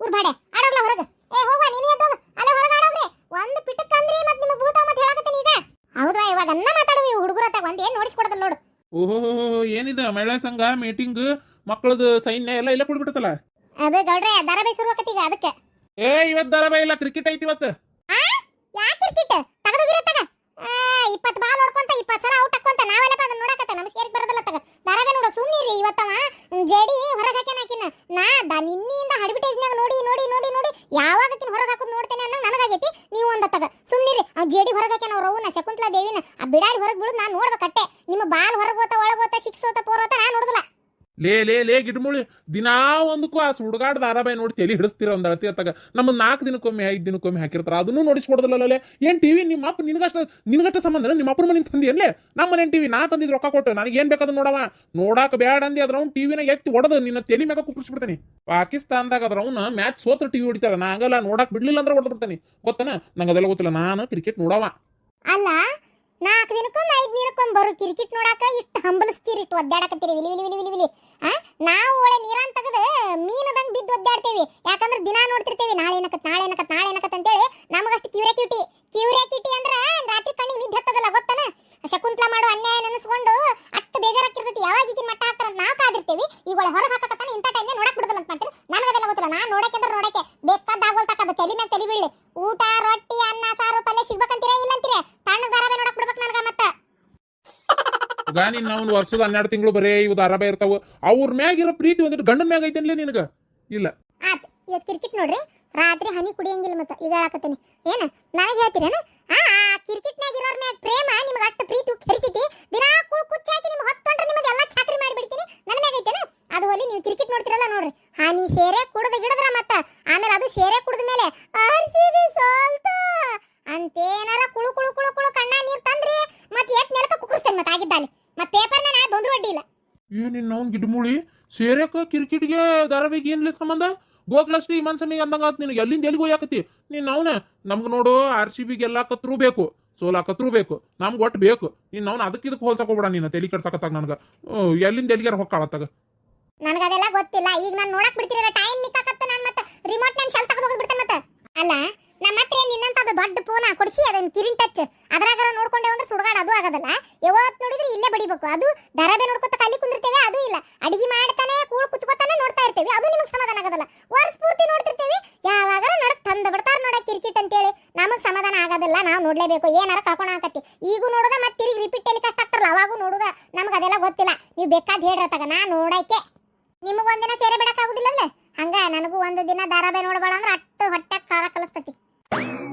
ಊರ್ ಬಾಡೆ ಆಡೋಗ್ಲ ಹೊರಗೆ. ಏ ಹೋಗ್ವಾ ನೀನು ಎದ್ದು ಅಲ್ಲೇ ಹೊರಗೆ ಆಡೋಗ್ರಿ. ಒಂದು ಪಿಟಕ್ ಅಂದ್ರಿ ಮತ್ತೆ ನಿಮಗೆ ಬೀಳ್ತಾವ ಮತ್ತೆ ಹೇಳಕತ್ತೀನಿ ಈಗ. ಹೌದಾ ಇವಾಗ ಅನ್ನ ಮಾತಾಡುವ ಈ ಹುಡುಗರ ಒಂದ್ ಏನ್ ನೋಡಿಸ್ಕೊಡದಲ್ಲ ನೋಡು. ಓಹೋ ಏನಿದೆ ಮಹಿಳಾ ಸಂಘ ಮೀಟಿಂಗ್ ಮಕ್ಕಳದು ಸೈನ್ಯ ಎಲ್ಲ ಇಲ್ಲ ಕೊಡ್ಬಿಟ್ಟಲ್ಲ. ಅದು ಗೌಡ್ರೆ ಧಾರಾವಾಹಿ ಶುರು ಆಕತ್ತೀಗ ಅದಕ್ಕೆ. ಇವತ್ತು ಧಾರಾವಾಹಿ ಇಲ್ಲ ಕ್ರಿಕೆಟ್ ಐತಿ ಇವತ್ತು. ಯಾಕೆ ಕ್ರಿಕೆಟ್ ತಗದೋಗಿರತ್ತಾಗ 20 ಬಾಲ್ ಹೊಡ್ಕೊಂತ 20 ಸಲ ಔಟ್ ಹಾಕೊಂತ ನಾವೆಲ್ಲಪ್ಪ ಅದನ್ನ ನೋಡಕತ್ತ ನಮ್ ಸೇರಿಕ್ ಬರೋದಲ್ಲ ತಗ ಧಾರಾವಾಹಿ ನೋಡೋ ಸುಮ್ನಿರಿ. ಇವತ್ತವ ಜೇಡಿ ಹೊರಗೆ ಹಾಕ್ಯಾನ ಆಕಿನ ನಿನ್ನಿಂದ ಅಡ್ವರ್ಟೈಸ್ನಾಗ ನೋಡಿ ನೋಡಿ ನೋಡಿ ನೋಡಿ ಯಾವಾಗ ಆಕಿನ ಹೊರಗೆ ಹಾಕೋದು ನೋಡ್ತೇನೆ ಅನ್ನೋ ನನಗಾಗೈತಿ. ನೀವು ಒಂದ ತಗ ಸುಮ್ನಿರಿ. ಅವ್ನು ಜೇಡಿ ಹೊರಗೆ ಹಾಕ್ಯಾನ ಅವ್ರ ಅವನ್ನ ಶಕುಂತಲಾ ದೇವಿನ ಆ ಬಿಡಾಡಿ ಹೊರಗೆ ಬೀಳುದು ನಾನು ನೋಡ್ಬೇಕಟ್ಟೆ. ನಿಮ್ಮ ಬಾಲ್ ಹೊರಗೆ ಹೋತ ಒಳಗೆ ಹೋತ ಸಿಕ್ಸ್ ಹೋತ ಫೋರ್ ಹೋತ ನಾನು ನೋಡುದಿಲ್ಲ. ಲೇ ಗಿಡ್ಮುಳಿ ದಿನಾ ಒಂದಕ್ಕೂ ಆ ಸುಡುಗಾಡ್ ಧಾರಾವಾಹಿ ನೋಡಿ ತಲೆ ಹಿಡಿಸ್ತೀರ ಒಂದ್ ಅಳತಿ ಅತ್ತಾಗ. ನಮ್ಮ 4 ದಿನಕ್ಕೊಮ್ಮೆ 5 ದಿನಕ್ಕೊಮ್ಮೆ ಹಾಕಿರ್ತಾರ ಅದನ್ನು ನೋಡಿಸ್ಕೊಡದಲ್ಲ. ಏನ್ ಟಿವಿ ನಿಮ್ಮ ಅಪ್ಪ ನಿನಗಷ್ಟ ಸಂಬಂಧ ನಿಮ್ಮ ಅಪ್ಪನ ಮನೆ ತಂದಿ ಅಲ್ಲೇ ನಮ್ಮ ಮನೆ ಟಿವಿ ನಾ ತಂದಿದ್ ರೊಕ್ಕ ಕೊಟ್ಟು ನನಗೆ ಏನ್ ಬೇಕಾದ್ ನೋಡವ ನೋಡಾಕ ಬ್ಯಾಡ ಅಂದಿ ಅದ್ರ ಅವ್ನು ಟಿವಿನ ಎತ್ತಿ ಹೊಡೆದು ನಿನ್ನ ತಲೆ ಮ್ಯಾಗ ಕುಕ್ಕರಿಸ್ಬಿಡ್ತಾನೆ. ಪಾಕಿಸ್ತಾನದಾಗ ಅದ್ರ ಅವ್ನ ಮ್ಯಾಚ್ ಸೋತ್ರ ಟಿವಿ ಹೊಡಿತಾರ ನಾ ಹಂಗಲ್ಲ ನೋಡಾಕ್ ಬಿಡ್ಲಿಲ್ಲ ಅಂದ್ರೆ ಹೊಡೆದು ಬಿಡ್ತಾನೆ ಗೊತ್ತನ. ನಂಗೆ ಅದೆಲ್ಲ ಗೊತ್ತಿಲ್ಲ ನಾನು ಕ್ರಿಕೆಟ್ ನೋಡವ. ಅಲ್ಲ 4 ದಿನಕ್ಕೊಮ್ಮೆ 5 ದಿನಕ್ಕೊಮ್ಮೆ ಬರೋ ಕ್ರಿಕೆಟ್ ನೋಡಾಕ ಇಷ್ಟು ಹಂಬಲಿಸ್ತೀರಿ ಇಷ್ಟು ಒದ್ದಾಡಕತ್ತೀರಿ ವಿಲಿ ವಿಲಿ ವಿಲಿ ವಿಲಿ. ನಾವು ಒಳ್ಳೆ ನೀರಾನ್ ತೆಗೆದು ಮೀನದಂಗ್ ಬಿದ್ದು ಒದ್ದಾಡ್ತೇವಿ. ಯಾಕಂದ್ರೆ ದಿನಾ ನೋಡ್ತಿರ್ತೇವಿ ನಾಳೆ ಏನಕತ್ ಅಂತೇಳಿ ನಮಗಷ್ಟು ಕ್ಯೂರಿಯಾಸಿಟಿ ಅಂದ್ರೆ ರಾತ್ರಿ ಕಣ್ಣಿಗೆ ನಿದ್ದೆ ಹತ್ತದಲ್ಲ ಗೊತ್ತನ. ಶಕುಂತಲಾ ಮಾಡೋ ಅನ್ಯಾಯ ನೆನೆಸ್ಕೊಂಡು ಅಷ್ಟು ಬೇಜಾರಾಗ್ತಿರ್ತೈತಿ. ಯಾವಾಗ ಈಗಿನ ಮಟ್ಟ ಹಾಕ್ತಾರ ಅಂತ ನಾವು ಕಾದಿರ್ತೇವಿ. ಈಗ ಒಳ್ಳೆ ಹೊರಗೆ ಹಾಕಕತ್ತಾನ ಇಂಥ ಟೈಮ್ನೇ ನೋಡಕ್ ಬಿಡದಲ್ಲ ಅಂತ ಮಾಡ್ತೀರಿ. ನನಗದೆಲ್ಲ ಗೊತ್ತಿಲ್ಲ. ನಾನು ನೋಡಕ್ಕೆ ಬೇಕಾದ ಆಗೋಲ್ತಕ್ಕದ ತಲೆ ಮ್ಯಾಗ ತಲೆ ಬೀಳ್ಲಿ. ಊಟ ರೊಟ್ಟಿ ಅನ್ನ ಸಾರು ಪಲ್ಯ ಸಿಗ್ಬೇಕಂತೀರಾ ಇಲ್ಲಂತೀರಾ ತಣ್ಣ ಧಾರಾವಾಹಿ ನೋಡಕ್ ಬಿಡ್ಬೇಕು ನನಗ. ಮತ್ತೆ ನಿನ್ನ ಒಂದು ವರ್ಷದ 12 ತಿಂಗಳು ಬರೇ ಇವು ಧಾರಾವಾಹಿ ಇರ್ತಾವ. ಅವ್ರ ಮ್ಯಾಗಿರೋ ಪ್ರೀತಿ ಒಂದಿಟ್ಟು ಗಂಡನ ಮ್ಯಾಗ ಐತನ್ಲೇ ನಿನಗ ಇಲ್ಲ. ಆತ್ ಇವತ್ತು ಕ್ರಿಕೆಟ್ ನೋಡ್ರಿ ರಾತ್ರಿ ಹನಿ ಕುಡಿಯಂಗಿಲ್ಲ. ಮತ್ತೆ ಈಗ ಹೇಳಕತ್ತೀನಿ ಏನ ನನಗೆ ಹೇಳ್ತೀರೇನ? ಕ್ರಿಕೆಟ್ನಾಗ ಇರೋರ್ ಮ್ಯಾಗ ಪ್ರೇಮ ನಿಮ್ಗೆ ಅಷ್ಟು ಪ್ರೀತಿ ಕರಿತೈತಿ. ದಿನಾ ಕುಚ್ಚ ಹಾಕಿ ನಿಮ್ಗೆ ಹೊತ್ತೊಂಡ್ರೆ ನಿಮಗೆ ಎಲ್ಲ ಚಾಕ್ರಿ ಮಾಡಿಬಿಡ್ತೀನಿ. ನನ್ನ ಮ್ಯಾಗ ಐತೇನ? ಅದು ಹೋಲಿ ನೀವು ಕ್ರಿಕೆಟ್ ನೋಡ್ತಿರಲ್ಲ ನೋಡ್ರಿ ಹನಿ ಸೇರೆ ಕುಡ್ದು ಗಿಡದ್ರ ಮತ್ತ ಆಮೇಲೆ ಅದು ಸೇರೆ ಕುಡ್ದ ಮೇಲೆ RCB ಸೋಲ್ತ ಅಂತೇನಾರ ಕುಳು ಕುಳು ಕುಳು ಕುಳು ಕಣ್ಣ ನೀರ್ ತಂದ್ರಿ ಮತ್ತೆ ಎತ್ ನೆಲಕ ಕುಕ್ಕರ್ಸ್ತೇನೆ ಮತ್ತೆ ಆಗಿದ್ದಾಲೆ ಮತ್ತೆ ಪೇಪರ್ನ ನಾ ಬಂದ್ರು ಅಡ್ಡಿ ಇಲ್ಲ. ನಿನ್ನ ಅವ್ನು ಗಿಡ್ಮುಳಿ ಸೇರಕ ಕ್ರಿಕೆಟ್ಗೆ ಧಾರಾವಾಹಿಗೆ ಏನ್ಲೇ ಸಂಬಂಧ? ಗೋಗ್ಲಷ್ಟಿ ಮನ್ಸನಿಗೆ ಅಂದಂಗಾತ್ ನಿನಗೆ ಎಲ್ಲಿಂದ ಎಲ್ಲಿಗೆ ಹೋಯಾಕತಿ ನೀನು ಅವನ. ನಮ್ಗೆ ನೋಡು RCB ಗೆಲ್ಲಾಕತ್ರೂ ಬೇಕು ಸೋಲಾಕತ್ರೂ ಬೇಕು ನಮ್ಗೆ ಒಟ್ಟು ಬೇಕು. ನೀನು ಅವ್ನು ಅದಕ್ಕೆ ಇದಕ್ಕೆ ಹೋಲ್ಸಕೋಬೇಡ ನೀನು ತಲೆ ಕಟ್ಸಕತ್ತಾಗ ನನಗೆ ಎಲ್ಲಿಂದ ಎಲ್ಲಿಗಾರ ಹೊಕ್ಕಾಳತ್ತಾಗ. ನನಗದೆಲ್ಲ ಗೊತ್ತಿಲ್ಲ. ಈಗ ನಾನು ನೋಡಕ್ ಬಿಡ್ತಿರಲ್ಲ ಟೈಮ್ ಮಿಕ್ಕಾಕತ್ತ ನಾನು ಮತ್ತೆ ರಿಮೋಟ್ ನಾನು ಶೆಲ್ ತೆಗೆದು ಹೋಗ್ಬಿಡ್ತೇನೆ ಮತ್ತೆ. ಅಲ್ಲ ನಮ್ಮ ಹತ್ರ ನಿನ್ನಂತ ಅದು ದೊಡ್ಡ ಫೋನ್ ಕೊಡಿಸಿ ಅದನ್ನ ಕಿರಿನ್ ಟಚ್ ಅದ್ರಾಗಾರ ನೋಡ್ಕೊಂಡೆ ಅಂದ್ರೆ ಸುಡುಗಾಡ ಅದು ಆಗೋದಲ್ಲ. ಯಾವತ್ತು ನೋಡಿದ್ರೆ ಇಲ್ಲೇ ಬಡಿಬೇಕು. ಅದು ಧಾರಾವಾಹಿ ನೋಡ್ಕೊತ ಕಲ್ಲಿ ಕುಂದಿರ್ತೇವೆ ಅದು ಇಲ್ಲ. ಅಡಿಗೆ ಮಾಡ್ತಾನೆ ಕೂಳು ಕುಚ್ಕೋತಾನೆ ನೋಡ್ತಾ ಇರ್ತೇವೆ ಅದು ನಿಮಗೆ ಸಮಾಧಾನ ಆಗೋದಲ್ಲ. ವರ್ಷ ಪೂರ್ತಿ ನೋಡ್ತಿರ್ತೇವೆ ಯಾವಾಗಾರ ನಡಕ್ ತಂದು ಬಿಡ್ತಾರ ನೋಡ ಕ್ರಿಕೆಟ್ ಅಂತೇಳಿ ನಮಗೆ ಸಮಾಧಾನ ಆಗೋದಿಲ್ಲ. ನಾವು ನೋಡ್ಲೇಬೇಕು ಏನಾರ ಕಳ್ಕೊಳ ಆಕತಿ. ಈಗೂ ನೋಡುದ ಮತ್ತೆ ತಿರುಗಿ ರಿಪೀಟ್ ಟೆಲಿಕಾಸ್ಟ್ ಆಗ್ತಾರಲ್ಲ ಅವಾಗೂ ನೋಡುದ. ನಮ್ಗೆ ಅದೆಲ್ಲ ಗೊತ್ತಿಲ್ಲ. ನೀವು ಬೇಕಾದ ಹೇಳ್ರತ್ತಾಗ ನಾ ನೋಡಕ್ಕೆ ನಿಮಗೊಂದಿನ ಸೇರೆ ಬಿಡಕ್ಕಾಗುದಿಲ್ಲಲ್ಲ ಹಂಗ ನನಗೂ ಒಂದು ದಿನ ಧಾರಾವಾಹಿ ನೋಡಬೇಡ ಅಂದ್ರೆ ಅಟ್ಟು ಹೊಟ್ಟೆ ಖಾರ ಕಲಿಸ್ತತಿ.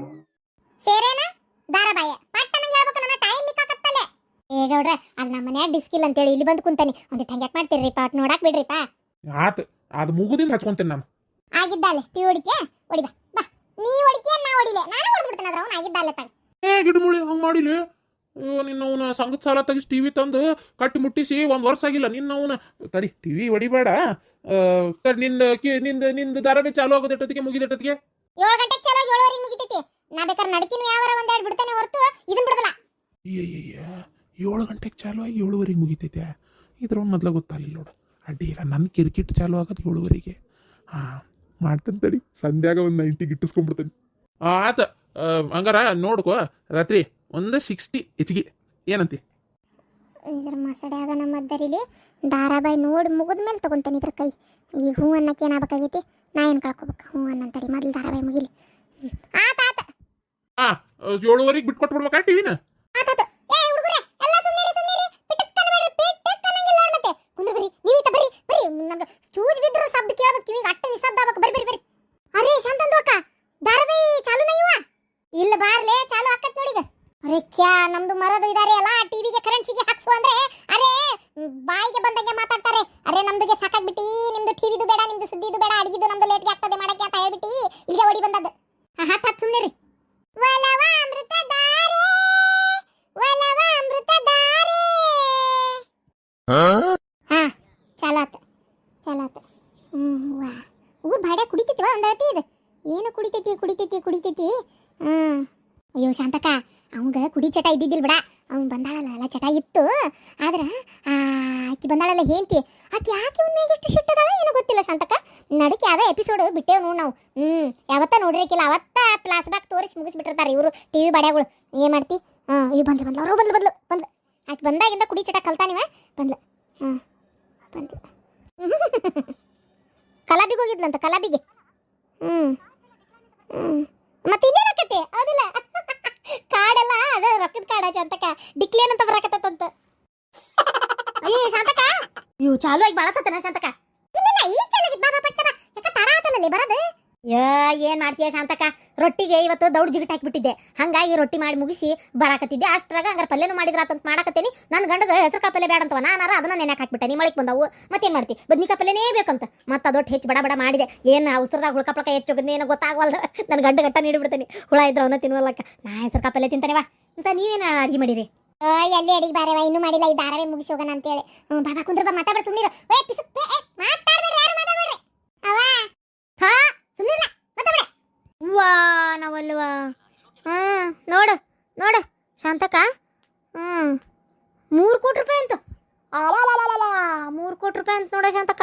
ಸೇರೇನ ಧಾರಾವಾಹಿ ಪಟ್ಟ ನಂಗೆ ಹೇಳ್ಬೇಕು ನನ್ನ ಟೈಮ್ ಮಿಕ್ಕಾಕತ್ತಲ್ಲೇ. ಏ ಗೌಡ್ರೆ ಅಲ್ಲಿ ನಮ್ಮ ಮನ್ಯಾಗ ಡಿಸ್ಕಿಲ್ ಅಂತೇಳಿ ಇಲ್ಲಿ ಬಂದು ಕುಂತಾನೆ ಒಂದು ಹಂಗ್ಯಾಕ್ ಮಾಡ್ತೀರಿಪ್ಪ ಅಟ್ ನೋಡಕ್ ಬಿಡ್ರಿಪ್ಪ. ಆತ್ ಅದು ಮುಗುದಿಂದ ಹಚ್ಕೊಂತೇನೆ ನಾನು. ಆಗಿದ್ದಾಲೆ ಟಿ ಹೊಡಿತ್ಯಾ ಹೊಡಿ ಬಾ ಬಾ. ನೀ ಹೊಡಿತ್ಯಾ ನಾ ಹೊಡಿಲೆ ನಾನು ಹೊಡೆದ್ಬಿಡ್ತೇನೆ ಅದ್ರ ಅವ್ನು ಆಗಿದ್ದಾಲೆ ತಗ. ಗಿಡ್ಮುಳಿ ಹಂಗೆ ಮಾಡಿಲಿ ನಿನ್ನ ಅವನ ಸಂಘದ ಸಾಲ ತೆಗಿಸಿ ಟಿವಿ ತಂದು ಕಟ್ಟಿ ಮುಟ್ಟಿಸಿ 1 ವರ್ಷ ಆಗಿಲ್ಲ. ನಿನ್ನ ಅವನ ತಡಿ ಟಿವಿ ಹೊಡಿಬೇಡ. ನಿಂದ ಧಾರಾವಾಹಿ ಚಾಲು ಆಗೋದಿಟ್ಟೊತ್ತಿಗೆ ಮುಗಿದಿಟ್ಟೊತ್ತಿಗೆ 7 ಗಂಟೆಗೆ ಚಾಲು 7:30 ಮುಗಿತೈತಿ. ನಾ ಬೇಕಾದ್ರೆ ನಡಕಿನ ಯಾವಾರ ಒಂದೆರಡು ಬಿಡ್ತೇನೆ ಹೊರತು ಇದನ್ನ ಬಿಡದಲ್ಲ. 7 ಗಂಟೆಗೆ ಚಾಲು ಆಗಿ 7:30 ಮುಗಿತೈತೆ. ಇದ್ರ ಒಂದು ಮೊದಲ ಗೊತ್ತಾಗಲಿಲ್ಲ ನೋಡು. ಅಡ್ಡಿ ಇಲ್ಲ ನನ್ನ ಕ್ರಿಕೆಟ್ ಚಾಲು ಆಗೋದು 7:30. ಮಾಡ್ತೇನೆ ತಡಿ ಸಂಧ್ಯಾಗ ಒಂದು 90 ಗಿಟ್ಟಿಸ್ಕೊಂಡ್ಬಿಡ್ತೇನೆ. ಆತ ಹಂಗಾರ ನೋಡ್ಕೋ ರಾತ್ರಿ ಒಂದು 60 ಹೆಚ್ಚಿಗೆ ಏನಂತಿ? ಇದ್ರ ಮಸಡ್ಯಾಗ ನಮ್ಮ ಅದ್ದರಿಲಿ ಧಾರಾವಾಹಿ ನೋಡಿ ಮುಗಿದ್ಮೇಲೆ ತಗೊಂತಾನೆ ಇದ್ರ ಕೈ. ಈಗ ಹೂ ಅನ್ನಕ್ಕೆ ಏನಾಗಬೇಕಾಗೈತಿ ನಾ ಏನು ಕಳ್ಕೊಬೇಕು. ಹೂ ಅನ್ನಂತಡಿ ಮೊದಲು ಧಾರಾವಾಹಿ ಮುಗಿಲಿ. ಆತ 7:30 ಬಿಟ್ಕೊಟ್ಬಿಡ್ಬೇಕಾ ಟಿವಿನ? ಆತಾತು. ಏ ಹುಡುಗರೇ ಎಲ್ಲ ಸುಮ್ಮನಿರಿ ಪಿಟಕ್ಕನ ಬೇಡ ಪಿಟಕ್ಕನಂಗಿಲ್ಲ ಮತ್ತೆ ಕುಂದ್ರ ಬರ್ರಿ ನೀವಿತ ಬರ್ರಿ ನಮ್ಗೆ ಚೂಜ್ ಬಿದ್ರು ಶಬ್ದ ಕೇಳಬೇಕು ಕಿವಿಗೆ ಅಟ್ಟ ನಿಶಬ್ದ ಆಗಬೇಕು. ಬರ್ರಿ ಅರೇ ಶಾಂತಂದು ಅಕ್ಕ ಧಾರಾವಾಹಿ ಚಾಲು ನೈವ ಇಲ್ಲ ಬಾರ್ಲೆ ಚಾಲು ಆಕತ್ ನೋಡಿಗ. ಅರೆ ಕ್ಯಾ ನಮ್ದು ಮರದು ಇದಾರೆ ಅಲ್ಲ ಟಿವಿಗೆ ಕರೆನ್ಸಿಗೆ ಹಾಕ್ಸು ಅಂದ್ರೆ ಅರೆ ಬಾಯಿಗೆ ಬಂದಂಗೆ ಮಾತಾಡ್ತಾರೆ. ಅರೆ ನಮ್ದುಗೆ ಸಾಕಾಗ್ಬಿಟ್ಟಿ ನಿಮ್ದು ಟಿವಿದು ಬೇಡ ನಿಮ್ದು ಸುದ್ದಿದು ಬೇಡ ಅಡಿಗಿದು ನಮ್ದು ಲೇಟ್ಗೆ ಆಗ್ತದೆ ಮಾಡಕ್ಕೆ ಅಂತ ಹೇಳ್ಬಿಟ್ಟಿ ಇಲ್ಲಿಗೆ ಓಡಿ ಬಂದದ್ದು. ಹತ್ತು ಸುಮ್ಮನಿರಿ. ಒಲವ ಅಮೃತ ಧಾರೆ ಚಲಾತ ವಾ ಊರ್ ಭಾಡೆ ಕುಡಿತೈತಿವ ಒಂದಳತಿ ಇದು ಏನು ಕುಡಿತೈತಿ. ಅಯ್ಯೋ ಶಾಂತಕ್ಕ ಅವಂಗ ಕುಡಿ ಚಟ ಇದ್ದಿದ್ದಿಲ್ ಬಿಡ. ಅವ್ನು ಬಂದಾಳಲ್ಲ ಎಲ್ಲ ಚಟ ಇತ್ತು ಆದ್ರೆ ಆಕಿ ಬಂದಾಳಲ್ಲ ಹೇಂತಿ ಆಕಿ ಯಾಕೆ ಅವ್ನ ಮ್ಯಾಗ ಎಷ್ಟು ಸಿಟ್ಟದಾಳ ಏನೋ ಗೊತ್ತಿಲ್ಲ ಶಾಂತಕ್ಕ ನಡಕ್ಕೆ ಯಾವ್ದೋ ಎಪಿಸೋಡ್ ಬಿಟ್ಟೇವ್ ನೋಡ್ ನಾವು ಯಾವತ್ತ ನೋಡಿರಕಿಲ್ಲ ಅವತ್ತ ಪ್ಲಾಸ್ ಬ್ಯಾಕ್ ತೋರಿಸಿ ಮುಗಿಸ್ಬಿಟ್ಟಿರ್ತಾರೆ ಇವರು ಟಿವಿ ಬಾಡ್ಯಾಗಳು ಏನ್ ಮಾಡ್ತಿ ಇವ್ ಬಂದ್ಲು ಅವರು ಬಂದ್ಲು ಆಕಿ ಬಂದಾಗಿಂದ ಕುಡಿ ಚಟ ಕಲ್ತಾನಿವ ಬಂದ್ಲು ಬಂದ್ಲು ಕಲಾಬಿಗೆ ಹೋಗಿದ್ಲಂತ ಕಲಾಬಿಗೆ ಮತ್ತೆ ಇನ್ನೇನಕತಿ ಹೌದಿಲ್ಲ ಕಾಡೆಲ್ಲ ಅದ ರೊಕ್ಕದ ಕಾಡ ಶಾಂತಕ ಡಿಕ್ಲೇನ್ ಅಂತ ಬರಾಕತ್ತಂತ ಅಯ್ಯ ಶಾಂತಕ ಇವು ಚಾಲು ಆಗಿ ಬಾಳತನ ಶಾಂತಕ ಇಲ್ಲ ಈಗ ಚಾಲಾಗಿ ಬಾಬಾ ಪಟ್ಟನ ಯಾಕ ತಡ ಆತಲ್ಲ ಬರೋದು ಏನ್ ಮಾಡ್ತೀಯ ಶಾಂತಕ ರೊಟ್ಟಿಗೆ ಇವತ್ತು ದೌಡ್ ಜಿಗಿಟ್ ಹಾಕಿಬಿಟ್ಟಿದ್ದೆ ಹಂಗಾಗಿ ರೊಟ್ಟಿ ಮಾಡಿ ಮುಗಿಸಿ ಬರಾಕತ್ತಿದ್ದೆ ಅಷ್ಟ್ರಾಗ ಹಂಗಾರ ಪಲ್ಯನೂ ಮಾಡಿದ್ರಾತಂತ ಮಾಡಕತ್ತೇನಿ ನನ್ನ ಗಂಡಗ ಹೆಸರುಕಾಳು ಪಲ್ಯ ಬೇಡ ಅಂತವ ನಾನಾರ ಅದನ್ನ ನೆನೆಕ್ ಹಾಕ್ಬಿಟ್ಟೆ ನೀ ಮಳಿಕ್ ಬಂದವು ಮತ್ತೇನ್ ಮಾಡ್ತಿ ಬದ್ನಿಕಾಯಿ ಪಲ್ಯನೇ ಬೇಕಂತ ಮತ್ತೆ ಅದೊಟ್ಟು ಹೆಚ್ಚು ಬಡ ಮಾಡಿದೆ ಏನು ಅವಸರದಾಗ ಹುಳ್ಕಪ್ಳಕ ಹೆಚ್ಚೋಗದೇನೋ ಗೊತ್ತಾಗವಲ್ದ ನನ್ನ ಗಂಡ ಗಟ್ಟ ನೀಡಿಬಿಡ್ತೇನೆ ಹುಳ ಇದ್ರ ಅವನ್ನ ತಿನ್ವಲ್ಲಕ್ಕ ನಾ ಹೆಸರುಕಾಳು ಪಲ್ಯ ತಿಂತಾನೆವಾ ಅಂತ ನೀವೇನು ಅಡಿಗೆ ಮಾಡಿರಿ ಎಲ್ಲಿ ಅಡಿಗೆ ಬಾರವ ಇನ್ನೂ ಮಾಡಿಲ್ಲ ಈ ಧಾರಾವೆ ಮುಗಿಸಿ ಹೋಗೋಣ ಅಂತೇಳಿ ಬಾಬಾ ಕುಂದ್ರ ಬಾ ಮಾತಾಡ್ಬೇಡ ಸುಮ್ಮನಿರು ಮಾತಾಡ್ಬೇಡ್ರಿ ಯಾರು ಮಾತಾಡ್ಬೇಡ್ರಿ ಅವ ಹಾ ಸುಮ್ಮನಿರ್ಲ ಮಾತಾಡ್ಬೇಡ ವಾ ನಾವಲ್ವಾ ನೋಡು ನೋಡು ಶಾಂತಕ 3 ಕೋಟಿ ರೂಪಾಯಿ ಅಂತ 3 ಕೋಟಿ ರೂಪಾಯಿ ಅಂತ ನೋಡ ಶಾಂತಕ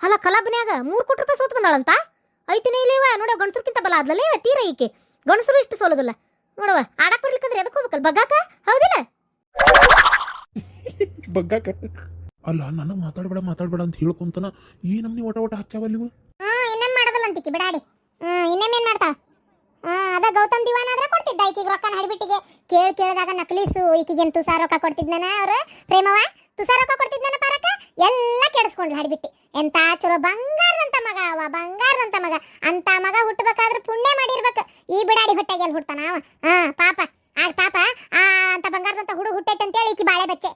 ಅಲ್ಲ ಕಲಾಬನ್ಯಾಗ 3 ಕೋಟಿ ರೂಪಾಯಿ ಸೋತ್ ಬಂದಾಳಂತ ಐತಿನೇ ಇಲ್ಲಿವ ನೋಡ ಗಂಡಸರ್ಕಿಂತ ಬಲ ಆದ್ಲೇ ತೀರ ಈಕೆ ಗಂಡಸರು ಇಷ್ಟು ಸೋಲೋದಿಲ್ಲ ನೋಡವ ಆಡಕ್ ಬರ್ಲಿಕ್ಕಂದ್ರೆ ಎದಕ್ಕೆ ಹೋಗ್ಬೇಕಲ್ಲ ಬಗ್ಗಾಕ ಹೌದಿಲ್ಲ ಬಗ್ಗಾಕ ಅಲ್ಲ ನನಗೆ ಮಾತಾಡ್ಬೇಡ ಅಂತ ಹೇಳ್ಕೊಂತನ ಈ ನಮ್ನಿ ಒಟ ಹಾಕ್ಯಾವಲ್ಲ ಇವು ಇನ್ನೇನ್ ಮಾಡೋದಲ್ಲ ಅಂತಿಕ್ಕಿ ಬಿಡಾಡಿ ಇನ್ನೇನ್ ಮಾಡ್ತಾಳ ಅದ ಗೌತಮ್ ದಿವಾನ್ ಆದ್ರೆ ಕೊಡ್ತಿದ್ದ ಈಕಿಗೆ ರೊಕ್ಕನ ಹಡಿಬಿಟ್ಟಿಗೆ ಕೇಳಿದಾಗ ನಕಲೀಸು ಈಕಿಗೇನು ತುಸಾ ರೊಕ್ಕ ಕೊಡ್ತಿದ್ನ ಅವ್ರ ಪ್ರೇಮವ ತುಸಾ ರೊಕ್ಕ ಕೊಡ್ತಿದ್ನ ಪಾರಕ ಎಲ್ಲ ಕೆಡಿಸ್ಕೊಂಡ್ಲು ಹಡಿಬಿಟ್ಟು ಎಂತ ಚಲೋ ಬಂಗಾರದಂತ ಮಗ ಅವ ಬಂಗಾರದಂತ ಮಗ ಅಂತ ಮಗ ಹುಟ್ಟಬೇಕಾದ್ರೆ ಪುಣ್ಯ ಮಾಡಿರ್ಬೇಕು ಈ ಬಿಡಾಡಿ ಹೊಟ್ಟೆಗೆ ಎಲ್ಲಿ ಹುಡ್ತಾನ ಅವ ಪಾಪ ಪಾಪ ಅಂತ ಬಂಗಾರದಂತ ಹುಡುಗ ಹುಟ್ಟೈತೆ ಅಂತೇಳಿ ಈಕಿ ಬಾಳೆ ಬಚ್ಚೆ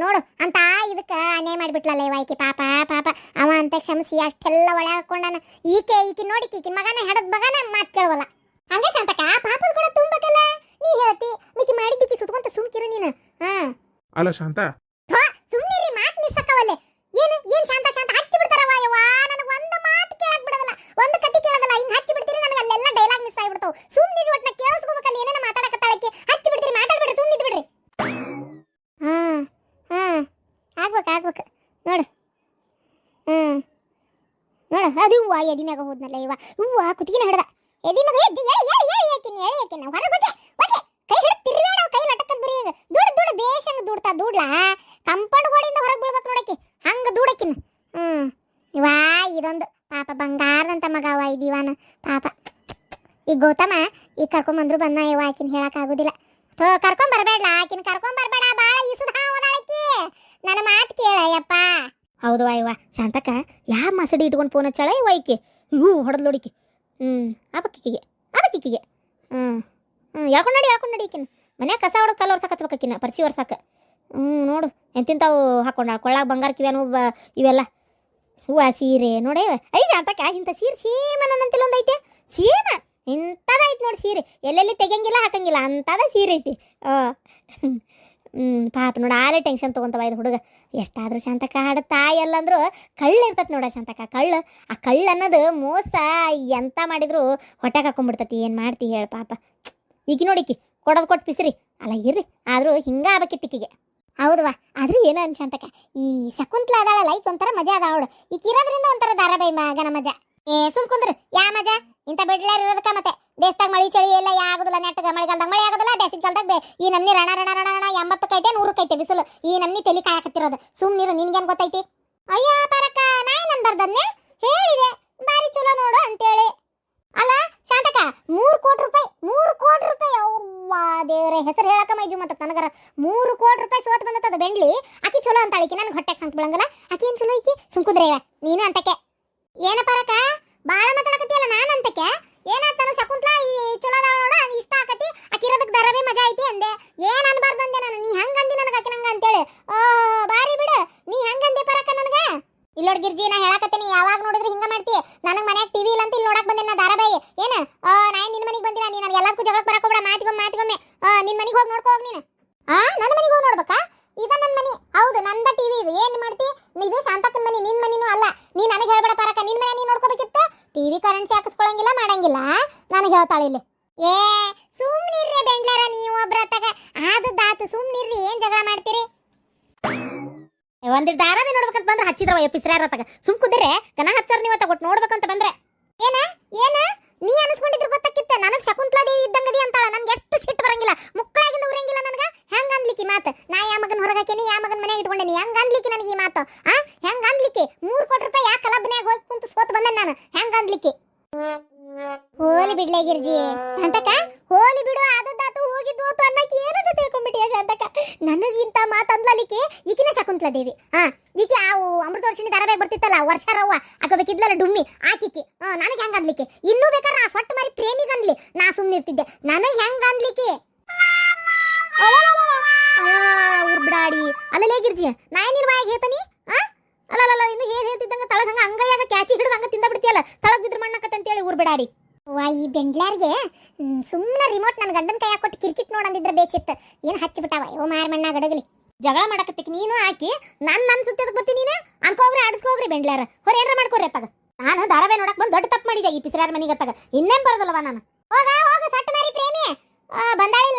ನೋಡು ಅಂತ ಇದಕ್ಕ ಅನ್ಯಾಯ ಮಾಡಿಬಿಟ್ಲಲ್ಲ ಇವ ಈಕಿ ಪಾಪ ಅವ ಅಂತ ಕ್ಷಮಿಸಿ ಅಷ್ಟೆಲ್ಲ ಒಳ ಹಾಕೊಂಡನ ಈಕಿ ನೋಡಿ ಈಕಿನ ಮಗನ ಹಡದ್ ಮಗನ ಮಾತು ಕೇಳವಲ್ಲ ಹಂಗೆ ಶಾಂತಕ ಪಾಪದ ಕೂಡ ತುಂಬಕಲ್ಲ ನೀ ಹೇಳ್ತಿ ಮಿಕ್ಕಿ ಮಾಡಿದ್ದಕ್ಕೆ ಸುತ್ಕೊಂತ ಸುಮ್ಕಿರು ನೀನು ಅಲ್ಲ ಶಾಂತ ಸುಮ್ನಿರಿ ಮಾತು ನಿಸಕ್ಕವಲ್ಲೆ ಏನ್ ಶಾಂತ ಹಚ್ಚಿ ಬಿಡ್ತಾರವ ಯವ್ವ ನನಗೆ ಒಂದು ಮಾತು ಕೇಳಕ್ ಬಿಡೋದಿಲ್ಲ ಒಂದು ಕತಿ ಕೇಳೋದಿಲ್ಲ ಹಿಂಗ್ ಹಚ್ಚಿ ಬಿಡ್ತೀರಿ ನನಗೆ ಅಲ್ಲೆಲ್ಲ ಡೈಲಾಗ್ ಮಿಸ್ ಆಗಿಬಿಡ್ತಾವ ಸುಮ್ನಿರಿ ಒಟ್ನ ಕೇಳಿಸ್ಕೋಬೇಕಲ್ಲ ಏನೇನ ಮಾತಾಡಕತ್ತಾಳಕ್ಕೆ ಹಚ್ಚಿ ಬಿಡ್ತೀರಿ ಮಾತಾಡ್ಬಿಡ್ರಿ ಸುಮ್ನಿದ್ ಬಿಡ್ರಿ ಆಗ್ಬೇಕು ನೋಡು ನೋಡು ಅದು ಹೂವ ಎದಿ ಮ್ಯಾಗ ಹೋದ್ನಲ್ಲ ಇವ ಹೂವ ಕುತ್ತಿಗೆನ ಹಿಡ್ದ ಎದಿ ಮಗ ಎದ್ದಿ ಹೇಳಿ ಯಾಕಿನ ಹೊರಗೆ ಹೋಗಿ ಕೈ ಹಿಡಿದು ತಿರ್ಗಾಡ ಕೈ ಲಟಕಂತ ಬರೀ ದುಡ್ಡು ಬೇಷಂಗ ದುಡ್ಲಾ ಕಂಪೌಂಡ್ ಗೋಡಿಂದ ಹೊರಗೆ ಬೀಳ್ಬೇಕು ನೋಡಕ್ಕೆ ಹಂಗ ದುಡಕಿನ ಇವಾ ಇದೊಂದು ಪಾಪ ಬಂಗಾರದಂತ ಮಗ ಅವ ಇದೀವಾನ ಪಾಪ ಈಗ ಗೌತಮ ಈಗ ಕರ್ಕೊಂಬಂದ್ರು ಬಂದ ಇವ ಆಕಿನ ಹೇಳಕ್ ಆಗುದಿಲ್ಲ ಕರ್ಕೊಂಬರ್ಬೇಡ್ಲ ಆಕಿನ ಕರ್ಕೊಂಬರ್ಬೇಡ ಬಾಳ ಈಸದ ಓದಾಳಕಿ ನನ್ನ ಮಾತು ಕೇಳ ಯಪ್ಪ ಹೌದು ಇವ ಶಾಂತಕ ಯಾವ ಮಸಡಿ ಇಟ್ಕೊಂಡು ಫೋನ್ ಹಚ್ಚಾಳ ಇವ ಈಕೆ ಹೊಡೆದ್ ನೋಡಿಕೆ ಆಬಕ್ಕಿಗೆ ಹೇಳ್ಕೊಂಡು ನಡಿ ಈಕಿನ ಮನ್ಯಾಗ ಕಸ ಹೊಡೆದು ಕಲ್ಲು ಒರ್ಸಕ್ಕೆ ಹಚ್ಬೇಕಿನ್ನ ಪರಿಸಿ ಒರ್ಸಕ್ಕೆ ನೋಡು ಎಂತಿಂತಾವು ಹಾಕೊಂಡಾಳ ಕೊಳ್ಳಾಗ ಬಂಗಾರ ಕಿವ್ಯಾನು ಇವೆಲ್ಲ ಹೂವ ಸೀರೆ ನೋಡೇ ಐ ಶಾಂತಕ ಇಂಥ ಸೀರೆ ಸೇಮ ನನ್ನಂತಿಲ್ಲ ಒಂದು ಐತೆ ಸೇಮ ಇಂಥದೈತೆ ನೋಡಿ ಸೀರೆ ಎಲ್ಲೆಲ್ಲಿ ತೆಗಿಯಂಗಿಲ್ಲ ಹಾಕಂಗಿಲ್ಲ ಅಂಥದ ಸೀರೆ ಐತಿ ಪಾಪ ನೋಡು ಆರೇ ಟೆನ್ಷನ್ ತೊಗೊಂತವ ಇದು ಹುಡುಗ ಎಷ್ಟಾದ್ರೂ ಶಾಂತಕ ಹಾಡು ತಾಯಿ ಅಲ್ಲಂದ್ರು ಕಳ್ಳ ಇರ್ತತಿ ನೋಡ ಶಾಂತಕ ಆ ಕಳ್ಳ ಅನ್ನೋದು ಮೋಸ ಎಂತ ಮಾಡಿದ್ರು ಹೊಟ್ಟೆಗೆ ಹಾಕೊಂಡ್ಬಿಡ್ತತಿ ಏನು ಮಾಡ್ತಿ ಹೇಳ ಪಾಪ ಈಗ ನೋಡಿಕಿ ಕೊಡೋದು ಕೊಟ್ಟು ಪಿಸ್ರಿ ಅಲ್ಲ ಇರ್ರಿ ಆದರೂ ಹಿಂಗ ಆಗ್ಬೇಕಿತ್ತಿಕ್ಕಿಗೆ ಹೌದವಾ ಆದ್ರೂ ಏನೋ ಅನ್ ಶಾಂತಕ ಈ ಶಕುಂತ್ಲ ಅದಾಳಲ್ಲ ಈಗ ಒಂಥರ ಮಜಾ ಅದ ಅವಳು ಈಗ ಇರೋದ್ರಿಂದ ಒಂಥರ ಧಾರಾವಾಹಿ ಮಗನ ಮಜಾ ಸುಮ್ಕುಂದ್ರು ಯಾ ಮಜಾ ಇಂಥ ಬಿಡ್ಲಾರ ಇರೋದಕ್ಕ ಮತ್ತೆ ದೇಶದಾಗ ಮಳಿ ಚಳಿ ಎಲ್ಲ ಆಗುದಿಲ್ಲ ನೆಟ್ಟಗ ಮಳೆಗಾಲದಾಗ ಮಳೆ ಆಗೋದಿಲ್ಲ ಬೇಸಿಗೆಗಾಲದಾಗ ಈ ನಮ್ನಿ ರಣ 80 100 ಬಿಸಿಲು ಈ ನಮ್ನಿ ತಲಿ ಕಾಯಕತ್ತಿರೋದು ಸುಮ್ನಿರು ನಿನ್ಗೇನ್ ಗೊತ್ತೈತಿ ಅಯ್ಯ ಪರಕ್ಕ ನನ್ ಬರ್ದನ್ನೇ ಹೇಳಿದೆ ಬಾರಿ ಚಲೋ ನೋಡು ಅಂತೇಳಿ ಅಲ್ಲ ಶಾಂತಕ 3 ಕೋಟಿ ರೂಪಾಯಿ ಅವ್ವಾ ದೇವ್ರೆ ಹೆಸರು ಹೇಳಕ ಮೈಜು ಮತ್ತ ನನಗರ 3 ಕೋಟಿ ರೂಪಾಯಿ ಸೋತ್ ಬಂದತ್ತದ ಬೆಂಡ್ಲಿ ಆಕಿ ಚಲೋ ಅಂತಾಳಿಕಿ ನನಗೆ ಹೊಟ್ಟೆಗೆ ಸಂಕ ಬಿಳಂಗಲ್ಲ ಆಕಿ ಏನ್ ಚಲೋ ಐಕಿ ಸುಮ್ಕುದ್ರೇವ ನೀನು ಅಂತಕ್ಕೆ ಏನ ಪರಕ ಬಾಳ ಮಾತಾಡಕತ್ತಿಯಲ್ಲ ನಾನು ಅಂತಕ್ಕೆ ಏನಾಗ್ತಾನ ಶಕುಂತ್ಲಾ ಈ ಚಲೋ ಅದಾವ ನೋಡು ಇಷ್ಟ ಆಕತಿ ಆಕಿರೋದಕ್ಕೆ ಧಾರಾವಾಹಿ ಮಜಾ ಐತಿ ಅಂದೆ ಏನ್ ಅನ್ಬಾರ್ದಂದೆ ನಾನು ನೀ ಹಂಗಂದಿ ನನಗೆ ಆಕಿ ನಂಗ ಅಂತೇಳಿ ಬಾರಿ ಬಿಡು ನೀ ಹಂಗಂದೆ ಪರಕ ನನಗ ಇಲ್ಲೋಡ್ ಗಿರ್ಜಿ ನಾ ಹೇಳಕತ್ತೀನಿ ಯಾವಾಗ ನೋಡಿದ್ರೆ ಹಿಂಗ ಮಾಡ್ತಿ ನನಗೆ ಮನ್ಯಾಗ ಟಿವಿ ಇಲ್ಲ ಅಂತ ಇಲ್ಲಿ ನೋಡಕ್ ಬಂದೆ ನಾ ಧಾರಾವಾಹಿ ಏನ ನಾ ನಿನ್ನ ಮನೆಗೆ ಬಂದಿಲ್ಲ ನೀ ನನಗೆ ಎಲ್ಲದಕ್ಕೂ ಜಗಳಕ್ಕೆ ಬರಕ್ ಹೋಗ್ಬೇಡ ಮಾತಿಗೊಮ್ಮೆ ನಿನ್ನ ಮನೆಗೆ ಹೋಗಿ ನೋಡ್ಕೋ ಹೋಗಿ ನೀನು ನನ್ನ ಮನೆಗೆ ಹೋಗಿ ನೋಡ್ಬೇಕಾ ಇದ ನನ್ನ ಮನೆ ಹೌದು ನಂದ ಟಿವಿ ಇದು ಏನ್ ಮಾಡ್ತಿ ಇದು ಶಾಂತಕ್ಕನ ಮನೆ ನಿನ್ ಮನಿನೂ ಅಲ್ಲ ನೀ ನನಗೆ ಹೇಳ್ಬೇಡ ಪರಕ ನಿನ್ ಮನೆ ನೀ ನೋಡ್ಕೋಬೇಕಿತ್ತು ಟಿವಿ ಕರೆನ್ಸಿ ಹಾಕಿಸ್ಕೊಳಂಗಿಲ್ಲ ಮಾಡಂಗಿಲ್ಲ ನನಗೆ ಹೇಳ್ತಾಳೆ ಇಲ್ಲಿ ಸುಮ್ನಿರ್ರಿ ಬೆಂಡ್ಲಾರ ನೀವು ಒಬ್ರತ್ತಾಗ ಆದದ್ದಾತು ಸುಮ್ನಿರ್ರಿ ಏನ್ ಜಗಳ ಮಾಡ್ತೀರಿ ಒಂದಿಟ್ಟು ಧಾರಾವಾಹಿ ನೋಡ್ಬೇಕಂತ ಬಂದ್ರೆ ಹಚ್ಚಿದ್ರವ ಎಪಿಸ್ರಾರತ್ತಾಗ ಸುಮ್ ಕುದಿರೆ ಕನ ಹಚ್ಚಾರ ನೀವ ತಗೊಟ್ ನೋಡ್ಬೇಕಂತ ಬಂದ್ರೆ ಏನ ಏನ ನೀ ಅನ್ಸ್ಕೊಂಡಿದ್ರು ಗೊತ್ತಾಕಿತ್ತ ನನಗ್ ಶಕುಂತಲಾ ದೇವಿ ಇದ್ದಂಗದಿ ಅಂತಾಳ ನನ್ಗೆ ಎಷ್ಟು ಸಿಟ್ಟು ಬರಂಗಿಲ್ಲ ಮುಕ್ಕಳಾಗಿಂದ ಉರಂಗಿಲ್ಲ ನನಗ ಹೆಂಗ ಅನ್ಲಿಕ್ಕೆ ಮಾತು ನಾ ಯಾ ಮಗನ್ ಹೊರಗಾಕೇನಿ ಯಾ ಮಗನ್ ಮನೆಗೆ ಇಟ್ಕೊಂಡೇನಿ ಹೆಂಗ ಅನ್ಲಿಕ್ಕೆ ನನಗೆ ಈ ಮಾತು ಹೆಂಗ ಅನ್ಲಿಕ್ಕೆ 3 ಕೋಟಿ ರೂಪಾಯಿ ಯಾ ಕಲಬ್ನ್ಯಾಗ ಹೋಗಿ ಕುಂತು ಸೋತ್ ಬಂದೆ ನಾನು ಹೆಂಗ ಅನ್ಲಿಕ್ಕೆ ಹೋಲಿ ಬಿಡ್ಲೇ ಗಿರ್ಜಿ ಶಾಂತಕ ಹೋಲಿ ಬಿಡು ಆದದ್ದಾತು ಹೋಗಿದ್ದು ಹೋತು ಅನ್ನಕ್ಕೆ ಏನಂತ ತಿಳ್ಕೊಂಡ್ಬಿಟ್ಟಿಯ ಶಾಂತಕ ನನಗಿಂತ ಮಾತಂದ್ಲಿಕ್ಕೆ ಈಕಿನ ಶಕುಂತಲಾ ದೇವಿ ಈಕೆ ಆ ಅಮೃತ ವರ್ಷಿಣಿ ಧಾರಾವಾಹಿ ಬರ್ತಿತ್ತಲ್ಲ ವರ್ಷರವ್ವ ಹಾಕೋಬೇಕಿದ್ಲಲ್ಲ ಡುಮ್ಮಿ ಆಕಿಕ್ಕೆ ನನಗೆ ಹೆಂಗ ಅನ್ಲಿಕ್ಕೆ ಇನ್ನೂ ಬೇಕಾದ್ರೆ ನಾ ಸೊಟ್ಟ ಮಾರಿ ಪ್ರೇಮಿಗನ್ಲಿ ನಾ ಸುಮ್ಮನಿರ್ತಿದ್ದೆ ನನಗೆ ಹೆಂಗ ಅನ್ಲಿಕ್ಕೆ ಉರ್ಬಿಡಾಡಿ ಅಲ್ಲಲೇ ಗಿರ್ಜಿ ನಾ ಏನಿನ ಬಾಯಾಗ ಹೇಳ್ತಾನಿ ಅಲ್ಲಲ್ಲ ಇನ್ನು ಹೇಳ್ತಿದ್ದಂಗ ತಳಗ ಹಂಗ ಅಂಗೈಯಾಗ ಕ್ಯಾಚಿ ಹಿಡಿದು ಹಂಗ ತಿಂದ ಬಿಡ್ತಿಯಲ್ಲ ತಳಗ್ ಬಿದ್ರ ಮಣ್ಣಕತ್ತೆ ಅಂತೇಳಿ ಉರ್ಬಿಡಾಡಿ ವಾ ಈ ಬೆಂಡ್ಲಾರ್ಗೆ ಸುಮ್ಮನೆ ರಿಮೋಟ್ ನನ್ನ ಗಂಡನ ಕೈಯಾಗ ಕೊಟ್ಟು ಕ್ರಿಕೆಟ್ ನೋಡಂದಿದ್ರೆ ಬೇಕಿತ್ತು ಏನು ಹಚ್ಚಿಬಿಟ್ಟಾವ ಯೋ ಮಾರ ಮಣ್ಣ ಗಡಗಲಿ ಜಗಳ ಮಾಡಕತ್ತಿಕ್ ನೀನು ಹಾಕಿ ನನ್ ಸುತ್ತದಕ್ ಬರ್ತೀನಿ ನೀನು ಅನ್ಕೋಗ್ರಿ ಆಡಿಸ್ಕೋಗ್ರಿ ಬೆಂಡ್ಲಾರ ಹೊರ ಏನ್ರ ಮಾಡ್ಕೋರಿ ಅತ್ತಾಗ ನಾನು ಧಾರಾವಾಹಿ ನೋಡಕ್ ಬಂದ್ ದೊಡ್ಡ ತಪ್ಪು ಮಾಡಿದೆ ಈ ಪಿಸ್ರಾರ್ ಮನಿಗೆ ಅತ್ತಾಗ ಇನ್ನೇನ್ ಬರೋದಲ್ವಾ ನಾನು ಹೋಗ ಹೋಗ ಸೊಟ್ಟ ಮಾರಿ ಪ್ರೇಮಿ ಬಂದಾಳಿ